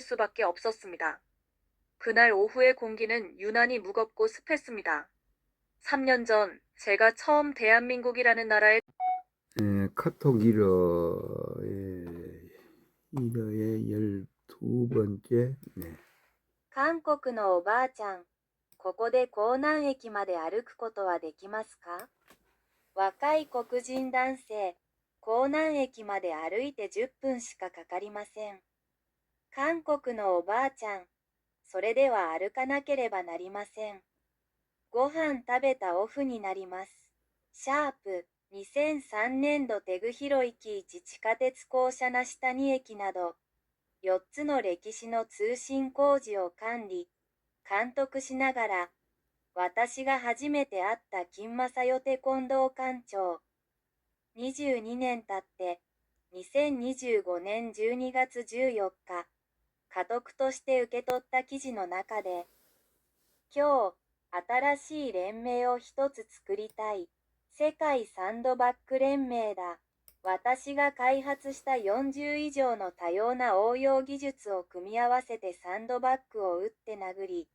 수밖에 없었습니다. 그날 오후의 공기는 유난히 무겁고 습했습니다. 3년 전 제가 처음 대한민국이라는 나라에 카톡 1호의 12번째. 네. 韓国のおばあちゃん、ここで江南駅まで歩くことはできますか？若い黒人男性、江南駅まで歩いて10分しかかかりません。韓国のおばあちゃん、それでは歩かなければなりません。ご飯食べたオフになります。シャープ2003年度テグヒロイキ1地下鉄校舎な下に駅など、4つの歴史の通信工事を管理、監督しながら、私が初めて会った金正代テコンドー館長。22年経って、2025年12月14日、家督として受け取った記事の中で、今日、新しい連盟を一つ作りたい。世界サンドバッグ連盟だ。私が開発した40以上の多様な応用技術を組み合わせてサンドバッグを打って殴り、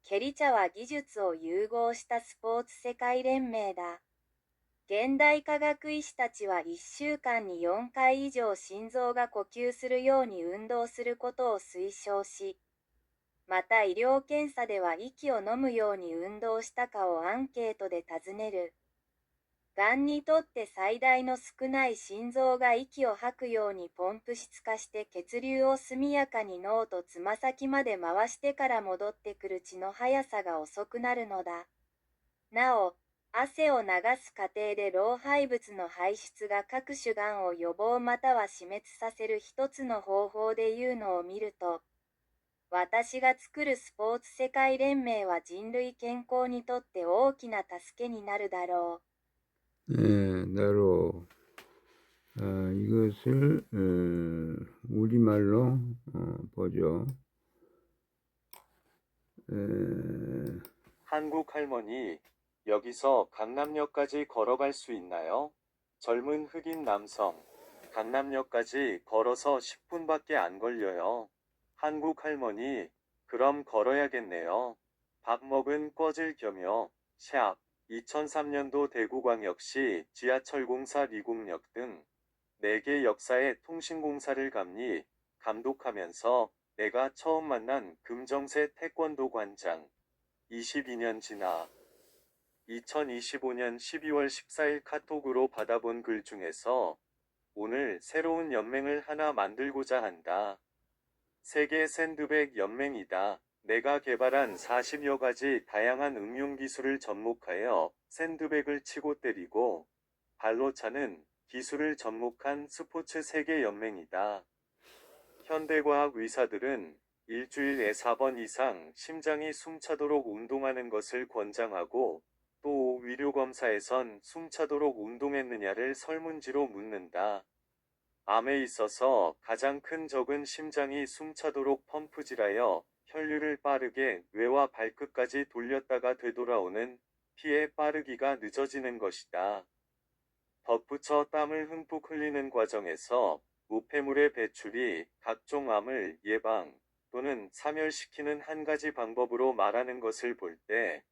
蹴り茶は技術を融合したスポーツ世界連盟だ。現代科学医師たちは1週間に4回以上心臓が呼吸するように運動することを推奨し、また医療検査では息を飲むように運動したかをアンケートで尋ねる。がんにとって最大の少ない心臓が息を吐くようにポンプ質化して血流を速やかに脳とつま先まで回してから戻ってくる血の速さが遅くなるのだ。なお、汗を流す過程で老廃物の排出が各種がんを予防または死滅させる一つの方法でいうのを見ると、私が作るスポーツ世界連盟は人類健康にとって大きな助けになるだろう。나로 이것을 우리말로 보죠. 한국 할머니, 여기서 강남역까지 걸어갈 수 있나요? 젊은 흑인 남성, 강남역까지 걸어서 10분밖에 안 걸려요. 한국 할머니, 그럼 걸어야겠네요. 밥 먹은 꿔질 겸요. 샵 2003년도 대구광역시 지하철공사 리곡역 등 4개 역사의 통신공사를 감독하면서 내가 처음 만난 금정세 태권도 관장. 22년 지나 2025년 12월 14일 카톡으로 받아본 글 중에서 오늘 새로운 연맹을 하나 만들고자 한다. 세계 샌드백 연맹이다. 내가 개발한 40여 가지 다양한 응용 기술을 접목하여 샌드백을 치고 때리고 발로 차는 기술을 접목한 스포츠 세계 연맹이다. 현대과학 의사들은 일주일에 4번 이상 심장이 숨차도록 운동하는 것을 권장하고 또 위료검사에선 숨차도록 운동했느냐를 설문지로 묻는다. 암에 있어서 가장 큰 적은 심장이 숨차도록 펌프질하여 혈류를 빠르게 뇌와 발끝까지 돌렸다가 되돌아오는 피의 빠르기가 늦어지는 것이다. 덧붙여 땀을 흠뻑 흘리는 과정에서 우폐물의 배출이 각종 암을 예방 또는 사멸시키는 한 가지 방법으로 말하는 것을 볼 때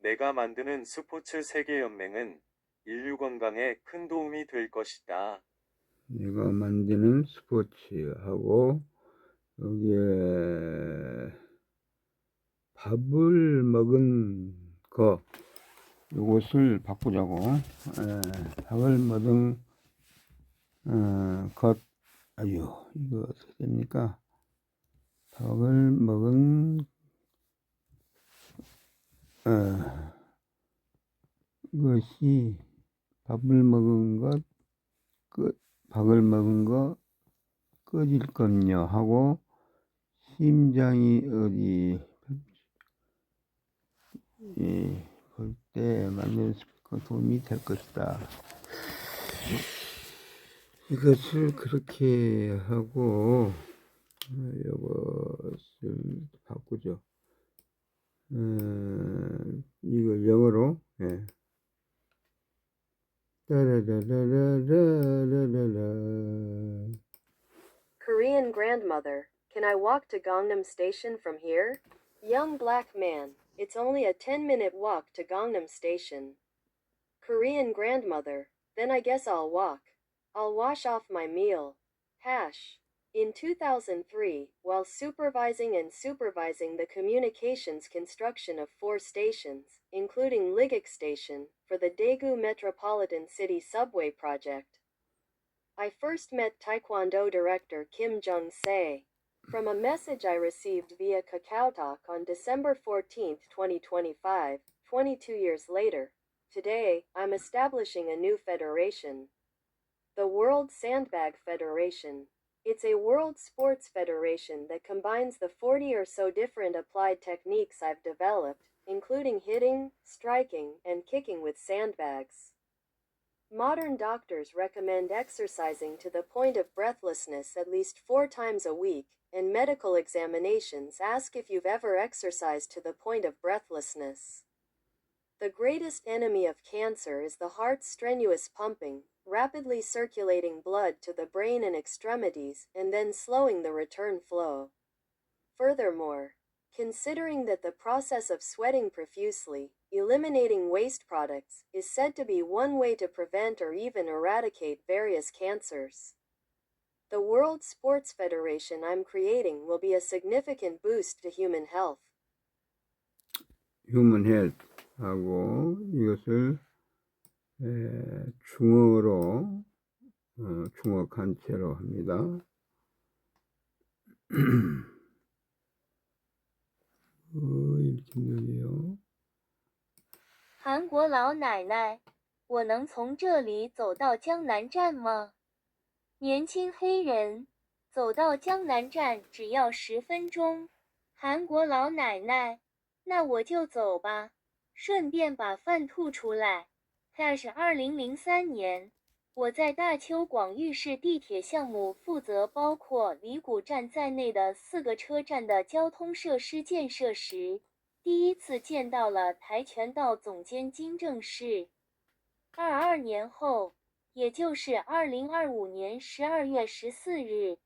내가 만드는 스포츠 세계연맹은 인류 건강에 큰 도움이 될 것이다. 내가 만드는 스포츠하고 여기에 밥을 먹은 거 요것을 바꾸자고. 밥을 먹은 것 이거 어떻게 됩니까? 밥을 먹은 것이 밥을 먹은 것 밥을 먹은 거 꺼질 건요 하고 심장이 어디 볼 때 맞는 도움이 될 것이다. 이것을 그렇게 하고 이것을 바꾸죠. 이걸 영어로 Korean grandmother, can I walk to Gangnam Station from here? Young black man, it's only a 10-minute walk to Gangnam Station. Korean grandmother, then I guess I'll walk. I'll wash off my meal. Hash. In 2003, while supervising the communications construction of 4 stations, including Ligeuk Station, for the Daegu Metropolitan City Subway project, I first met Taekwondo director Kim Jung-se. From a message I received via KakaoTalk on December 14, 2025, 22 years later, today, I'm establishing a new federation. The World Sandbag Federation. It's a world sports federation that combines the 40 or so different applied techniques I've developed, including hitting, striking, and kicking with sandbags. Modern doctors recommend exercising to the point of breathlessness at least 4 times a week, and medical examinations ask if you've ever exercised to the point of breathlessness. The greatest enemy of cancer is the heart's strenuous pumping, rapidly circulating blood to the brain and extremities, and then slowing the return flow. Furthermore, considering that the process of sweating profusely, eliminating waste products, is said to be one way to prevent or even eradicate various cancers. The World Sports Federation I'm creating will be a significant boost to human health. human health 하고 이것을 중어로 중어칸 채로 합니다. 이렇게 느려요. 韩国老奶奶，我能从这里走到江南站吗？年轻黑人，走到江南站只要10分钟。韩国老奶奶，那我就走吧，顺便把饭吐出来。那是2003年，我在大邱广域市地铁项目负责包括里谷站在内的4个车站的交通设施建设时，第一次见到了跆拳道总监金正世。22年后，也就是2025年12月14日，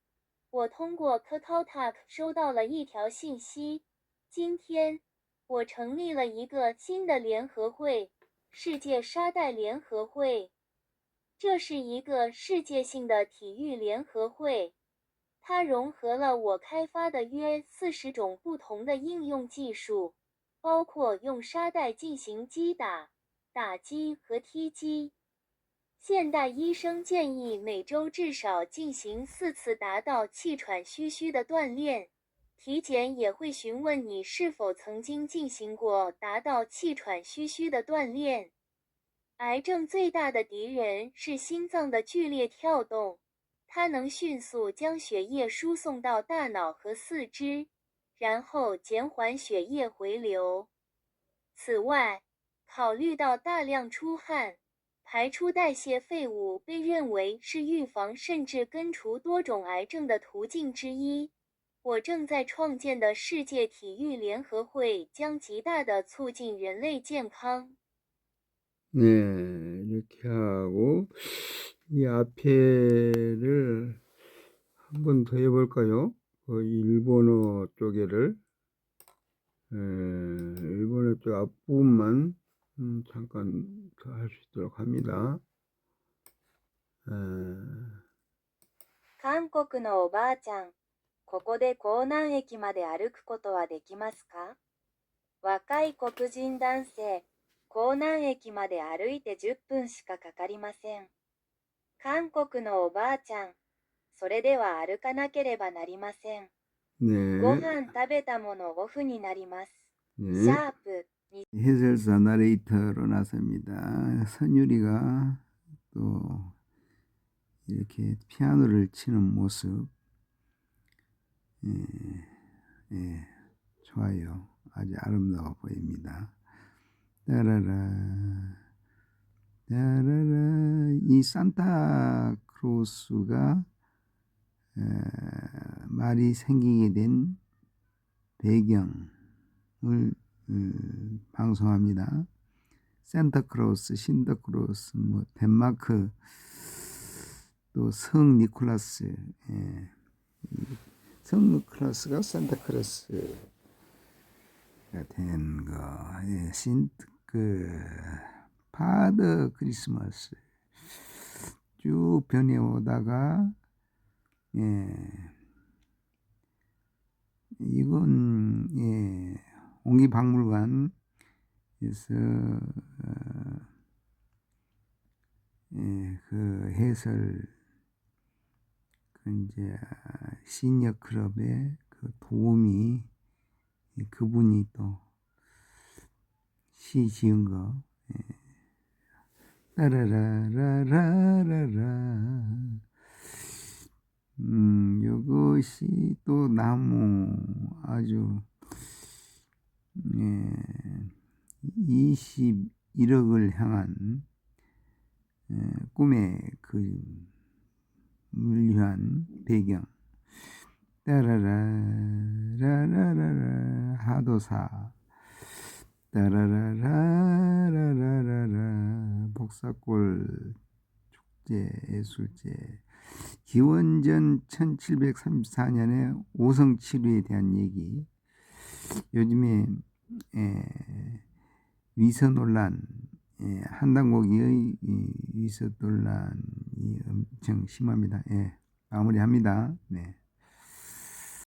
我通过 KakaoTalk 收到了一条信息，今天，我成立了一个新的联合会——世界沙袋联合会。这是一个世界性的体育联合会，它融合了我开发的约40种不同的应用技术，包括用沙袋进行击打、打击和踢击。现代医生建议每周至少进行4次达到气喘吁吁的锻炼，体检也会询问你是否曾经进行过达到气喘吁吁的锻炼。癌症最大的敌人是心脏的剧烈跳动，它能迅速将血液输送到大脑和四肢，然后减缓血液回流。此外，考虑到大量出汗，排出代谢废物被认为是预防甚至根除多种癌症的途径之一。我正在创建的世界体育联合会将极大地促进人类健康。 네, 이렇게 하고 이 앞에를 한 번 더 해볼까요? 일본어 쪽에를 일본어 쪽 앞부분만 잠깐 더 할 수 있도록 합니다. 韓国のおばあちゃん、ここで江南駅まで歩くことはできますか？若い黒人男性、江南駅まで歩いて10分しかかかりません。韓国のおばあちゃん、それでは歩かなければなりません。 네, ご飯食べたものオフになります。 네. シャープ 해설사 나레이터로 나섭니다. 선율이가 또 이렇게 피아노를 치는 모습, 좋아요. 아주 아름다워 보입니다. 따라라, 따라라. 이 산타크로스가 말이 생기게 된 배경을 방송합니다. 산타크로스, 신다크로스, 덴마크 또 성 니콜라스, 선글라스가 산타클로스가 된 거. 예, 파더 크리스마스 쭉 변해오다가, 예, 이건, 예, 옹기박물관에서, 예, 그 해설, 이제, 시니어 클럽의 그 도우미, 그분이 또 시 지은 거, 예. 따라라라라라라. 이것이 또 나무 아주, 예, 21억을 향한, 예, 꿈의 그림을 위한 배경. 따라라라라라라 하도사. 따라라라라라라 복사골 축제 예술제. 기원전 1734년에 오성칠위에 대한 얘기. 요즘에 위서 논란, 한당고기의 위서 논란이 엄청 심합니다. 예, 마무리합니다. 네.